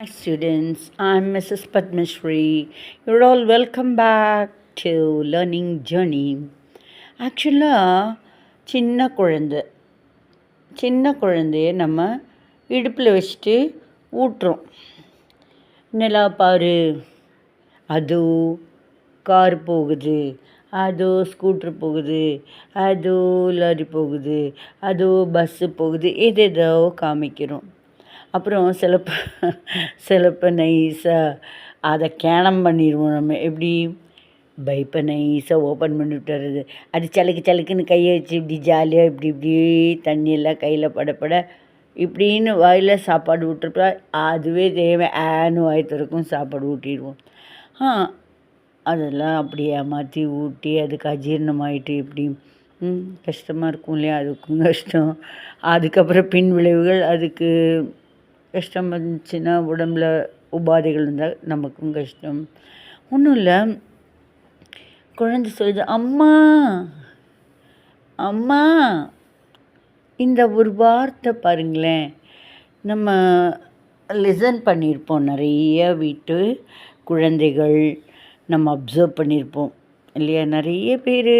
Hi students, I'm Mrs. Padmashri. You're all welcome back to Learning Journey. ஆக்சுவலாக சின்ன குழந்தைய நம்ம இடுப்பில் வச்சுட்டு ஊட்டுறோம். நிலா பாரு, அதோ கார் போகுது, அதோ ஸ்கூட்ரு போகுது, அதோ லாரி போகுது, அதோ பஸ்ஸு போகுது, ஏதேதோ காமிக்கிறோம். அப்புறம் சிலப்போ நைஸாக அதை கேனம் பண்ணிடுவோம். நம்ம எப்படி பைப்பை நைஸாக ஓப்பன் பண்ணி விட்டுறது, அது சலுக்குன்னு கையை வச்சு இப்படி ஜாலியாக இப்படி தண்ணியெல்லாம் கையில் படப்பட இப்படின்னு வாயில் சாப்பாடு விட்டுருப்பா, அதுவே தேவை ஆன்னு வாய் திறக்கும், சாப்பாடு ஊட்டிடுவோம். அதெல்லாம் அப்படியே ஏமாற்றி ஊட்டி அதுக்கு அஜீர்ணமாயிட்டு இப்படி கஷ்டமாக இருக்கும் இல்லையா? அதுக்கும் கஷ்டம். அதுக்கப்புறம் பின் விளைவுகள், அதுக்கு கஷ்டம் வந்துச்சுன்னா உடம்புல உபாதைகள் இருந்தால் நமக்கும் கஷ்டம். ஒன்றும் இல்லை, குழந்தை சொல்லுது அம்மா அம்மா. இந்த ஒரு வார்த்தை பாருங்களேன், நம்ம லிசன் பண்ணியிருப்போம். நிறைய வீட்டு குழந்தைகள் நம்ம அப்சர்வ் பண்ணியிருப்போம் இல்லையா? நிறைய பேர்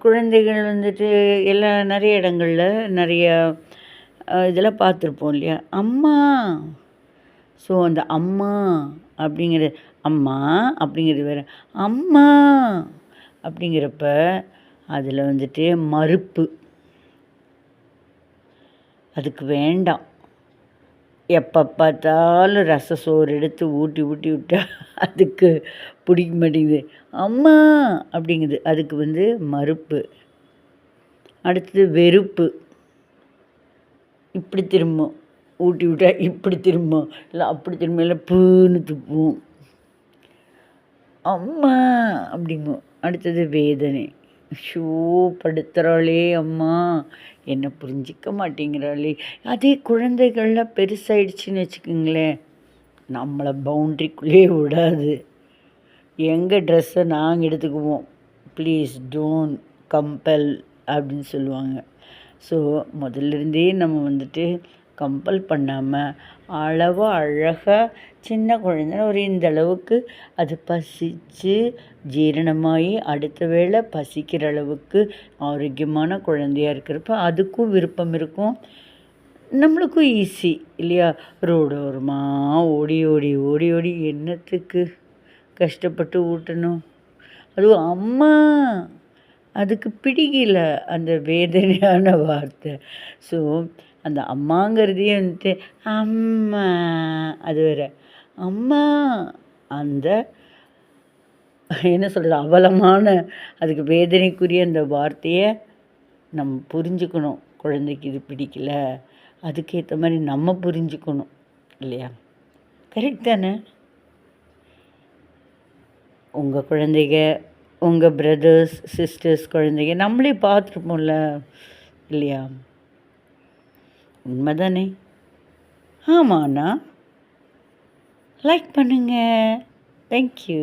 குழந்தைகள் வந்துட்டு எல்லாம் நிறைய இடங்களில் நிறைய இதெல்லாம் பார்த்துருப்போம் இல்லையா? அம்மா. ஸோ அந்த அம்மா அப்படிங்கிறது வேறு, அம்மா அப்படிங்கிறப்ப அதில் வந்துட்டு மறுப்பு. அதுக்கு வேண்டாம். எப்போ பார்த்தாலும் சோறு எடுத்து ஊட்டி விட்டா அதுக்கு பிடிக்க மாட்டேங்குது. அம்மா அப்படிங்குது, அதுக்கு மறுப்பு. அடுத்தது வெறுப்பு. இப்படி திரும்பும், ஊட்டி விட்டா இப்படி திரும்பும், இல்லை அப்படி திரும்ப, இல்லை பூன்னு துப்பும். அம்மா அப்படிங்கும். அடுத்தது வேதனை. ஷோ படுத்துகிறாளே அம்மா, என்னை புரிஞ்சிக்க மாட்டேங்கிறாளே. அதே குழந்தைகள்லாம் பெருசாயிடுச்சுன்னு வச்சுக்கோங்களேன், நம்மளை பவுண்ட்ரிக்குள்ளேயே விடாது. எங்கள் ட்ரெஸ்ஸை நாங்கள் எடுத்துக்குவோம், ப்ளீஸ் டோன்ட் கம்பல் அப்படின்னு சொல்லுவாங்க. ஸோ முதல்லேருந்தே நம்ம வந்துட்டு கம்பல் பண்ணாமல் அளவாக அழகாக சின்ன குழந்தை ஒரு இந்த அளவுக்கு அது பசித்து ஜீரணமாகி அடுத்த வேளை பசிக்கிற அளவுக்கு ஆரோக்கியமான குழந்தையாக இருக்கிறப்ப அதுக்கும் விருப்பம் இருக்கும், நம்மளுக்கும் ஈஸி இல்லையா? ரோடோரமாக ஓடி ஓடி ஓடி ஓடி என்னத்துக்கு கஷ்டப்பட்டு ஊட்டணும்? அதுவும் அம்மா அதுக்கு பிடிக்கல அந்த வேதனையான வார்த்தை. ஸோ அந்த அம்மாங்கிறதையே வந்துட்டு அம்மா, அது வேறு அம்மா, அந்த என்ன சொல்கிறது, அவலமான அதுக்கு வேதனைக்குரிய அந்த வார்த்தையை நம்ம புரிஞ்சுக்கணும். குழந்தைக்கு இது பிடிக்கல, அதுக்கேற்ற மாதிரி நம்ம புரிஞ்சுக்கணும் இல்லையா? கரெக்ட் தானே? உங்கள் குழந்தைங்க, உங்கள் பிரதர்ஸ் சிஸ்டர்ஸ் குழந்தைங்க நம்மளே பார்த்துருப்போம்ல இல்லையா? உண்மைதானே? ஆமாண்ணா லைக் பண்ணுங்கள். தேங்க்யூ.